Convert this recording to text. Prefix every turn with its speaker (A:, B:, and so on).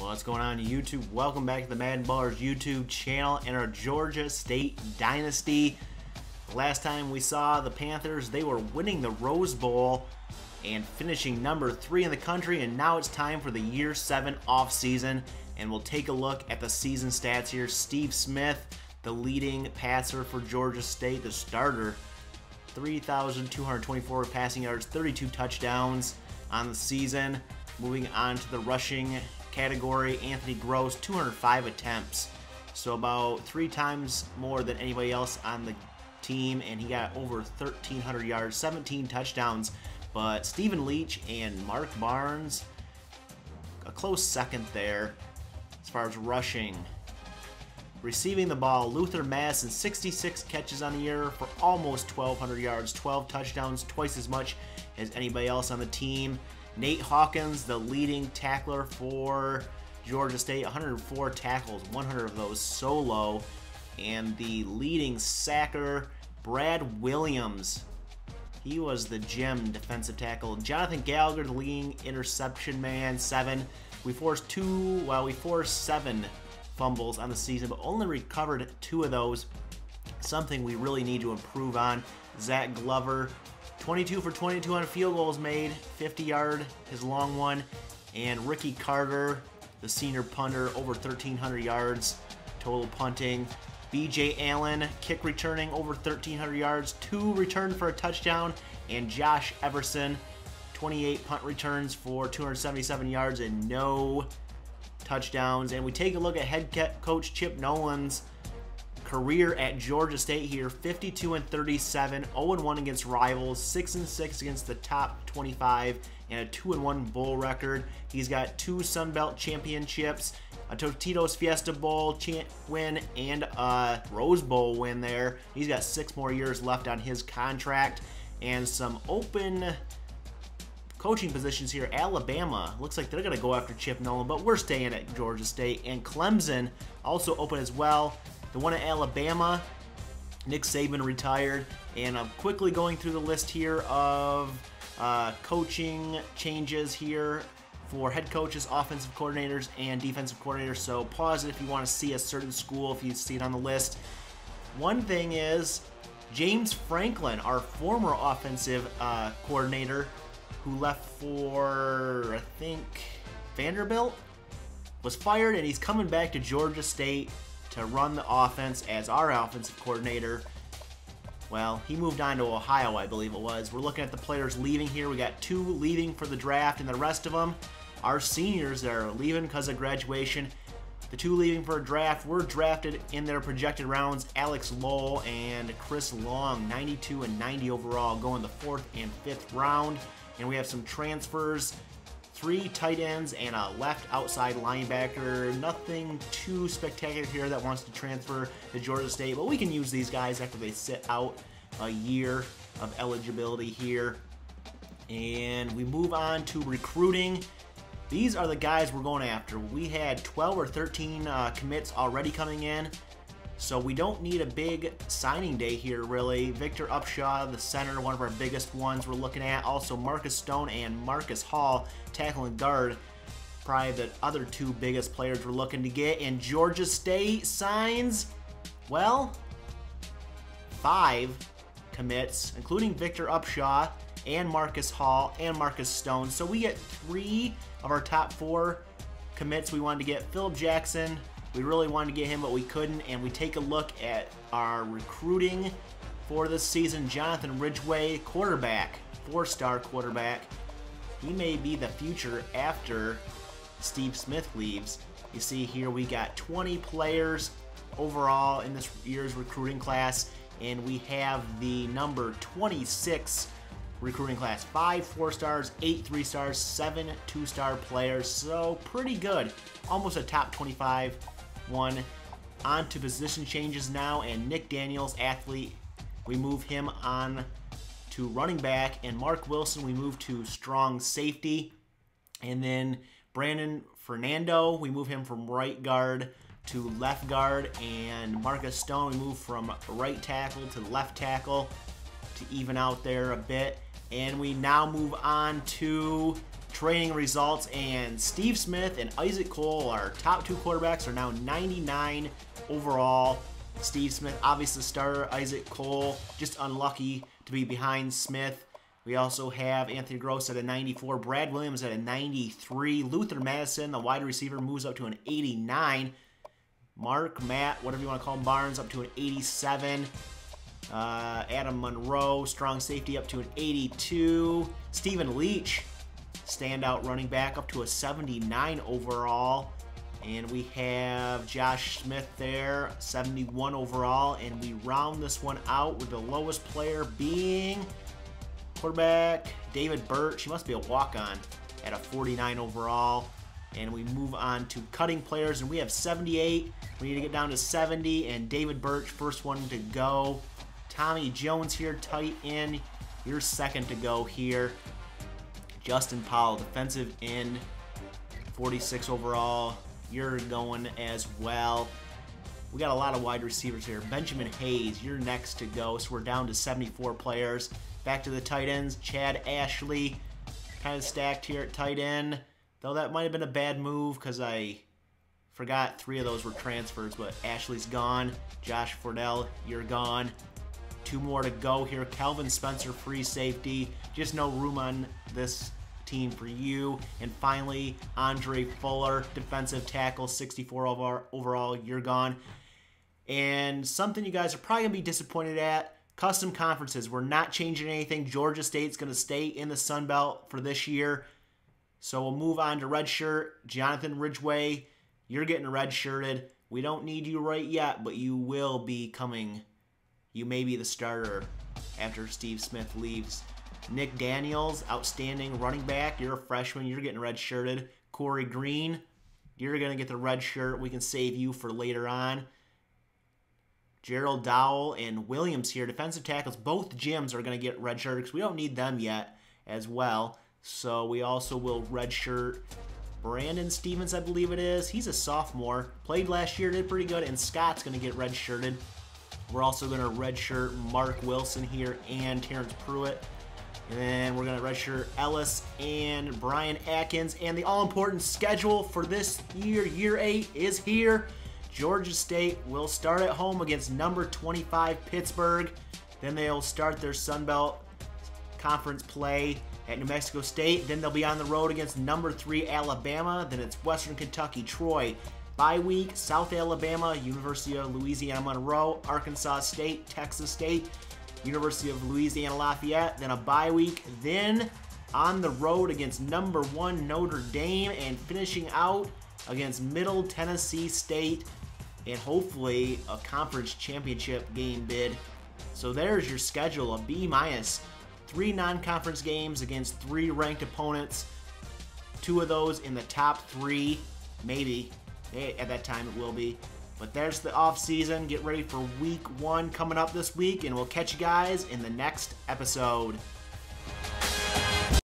A: What's going on YouTube? Welcome back to the MaddenBallerz YouTube channel and our Georgia State Dynasty. Last time we saw the Panthers, they were winning the Rose Bowl and finishing number 3 in the country, and now it's time for the Year 7 off-season, and we'll take a look at the season stats here. Steve Smith, the leading passer for Georgia State, the starter, 3,224 passing yards, 32 touchdowns on the season. Moving on to the rushing category, Anthony Gross, 205 attempts, so about 3 times more than anybody else on the team, and he got over 1,300 yards, 17 touchdowns. But Stephen Leach and Mark Barnes, a close second there as far as rushing. Receiving the ball, Luther Madison, 66 catches on the year for almost 1,200 yards, 12 touchdowns, twice as much as anybody else on the team. Nate Hawkins, the leading tackler for Georgia State, 104 tackles, 100 of those solo. And the leading sacker, Brad Williams, he was the gem defensive tackle. Jonathan Gallagher, the leading interception man, 7. We forced 7 fumbles on the season, but only recovered 2 of those. Something we really need to improve on. Zach Glover, 22 for 22 on field goals made, 50-yard, his long one. And Ricky Carter, the senior punter, over 1,300 yards total punting. B.J. Allen, kick returning, over 1,300 yards, 2 returned for a touchdown. And Josh Everson, 28 punt returns for 277 yards and no touchdowns. And we take a look at head coach Chip Nolan's career at Georgia State here. 52-37, 0-1 against rivals, 6-6 against the top 25, and a 2-1 bowl record. He's got 2 Sun Belt championships, a Totitos Fiesta Bowl win, and a Rose Bowl win there. He's got 6 more years left on his contract, and some open coaching positions here. Alabama, looks like they're going to go after Chip Nolan, but we're staying at Georgia State. And Clemson, also open as well. The one at Alabama, Nick Saban retired. And I'm quickly going through the list here of coaching changes here for head coaches, offensive coordinators, and defensive coordinators. So pause it if you want to see a certain school, if you see it on the list. One thing is, James Franklin, our former offensive coordinator, who left for, I think, Vanderbilt, was fired, and he's coming back to Georgia State to run the offense as our offensive coordinator. Well, he moved on to Ohio, I believe it was. We're looking at the players leaving here. We got 2 leaving for the draft, and the rest of them are seniors that are leaving because of graduation. The 2 leaving for a draft were drafted in their projected rounds. Alex Lowell and Chris Long, 92 and 90 overall, going the 4th and 5th round. And we have some transfers, 3 tight ends and a left outside linebacker. Nothing too spectacular here that wants to transfer to Georgia State, but we can use these guys after they sit out a year of eligibility here. And we move on to recruiting. These are the guys we're going after. We had 12 or 13 commits already coming in, so we don't need a big signing day here, really. Victor Upshaw, the center, one of our biggest ones we're looking at. Also Marcus Stone and Marcus Hall, tackle and guard, probably the other 2 biggest players we're looking to get. And Georgia State signs, well, 5 commits, including Victor Upshaw and Marcus Hall and Marcus Stone. So we get 3 of our top 4 commits we wanted to get. Philip Jackson, we really wanted to get him, but we couldn't. And we take a look at our recruiting for this season. Jonathan Ridgeway, quarterback, 4-star quarterback. He may be the future after Steve Smith leaves. You see here we got 20 players overall in this year's recruiting class, and we have the number 26 recruiting class. 5 4-stars, 8 3-stars, 7 2-star players. So pretty good. Almost a top 25 one. On to position changes now, and Nick Daniels, athlete, we move him on to running back, and Mark Wilson we move to strong safety. And then Brandon Fernando, we move him from right guard to left guard, and Marcus Stone we move from right tackle to left tackle to even out there a bit. And we now move on to training results, and Steve Smith and Isaac Cole, our top 2 quarterbacks, are now 99 overall. Steve Smith, obviously the starter. Isaac Cole, just unlucky to be behind Smith. We also have Anthony Gross at a 94, Brad Williams at a 93, Luther Madison, the wide receiver, moves up to an 89, Matt, whatever you want to call him, Barnes, up to an 87, Adam Monroe, strong safety, up to an 82, Stephen Leach, standout running back, up to a 79 overall, and we have Josh Smith there, 71 overall, and we round this one out with the lowest player being quarterback David Birch. He must be a walk-on at a 49 overall. And we move on to cutting players, and we have 78. We need to get down to 70, and David Birch, first one to go. Tommy Jones here, tight end. You're second to go here. Justin Powell, defensive end, 46 overall. You're going as well. We got a lot of wide receivers here. Benjamin Hayes, you're next to go. So we're down to 74 players. Back to the tight ends. Chad Ashley, kind of stacked here at tight end. Though that might have been a bad move because I forgot 3 of those were transfers, but Ashley's gone. Josh Fordell, you're gone. 2 more to go here. Calvin Spencer, free safety. Just no room on this team for you. And finally, Andre Fuller, defensive tackle, 64 overall. You're gone. And something you guys are probably going to be disappointed at, custom conferences. We're not changing anything. Georgia State's going to stay in the Sun Belt for this year. So we'll move on to redshirt. Jonathan Ridgway, you're getting redshirted. We don't need you right yet, but you will be coming. You may be the starter after Steve Smith leaves. Nick Daniels, outstanding running back. You're a freshman. You're getting redshirted. Corey Green, you're going to get the red shirt. We can save you for later on. Gerald Dowell and Williams here, defensive tackles. Both gyms are going to get redshirted because we don't need them yet as well. So we also will redshirt Brandon Stevens, I believe it is. He's a sophomore. Played last year, did pretty good. And Scott's going to get redshirted. We're also going to redshirt Mark Wilson here and Terrence Pruitt. And then we're going to redshirt Ellis and Brian Atkins. And the all-important schedule for this year, Year 8, is here. Georgia State will start at home against number 25 Pittsburgh. Then they'll start their Sun Belt Conference play at New Mexico State. Then they'll be on the road against number 3 Alabama. Then it's Western Kentucky, Troy. Bye week, South Alabama, University of Louisiana Monroe, Arkansas State, Texas State, University of Louisiana Lafayette. Then a bye week. Then on the road against number 1 Notre Dame, and finishing out against Middle Tennessee State, and hopefully a conference championship game bid. So there's your schedule, a B-. 3 non-conference games against 3 ranked opponents. 2 of those in the top 3, maybe. At that time it will be. But there's the off season. Get ready for week 1 coming up this week, and we'll catch you guys in the next episode.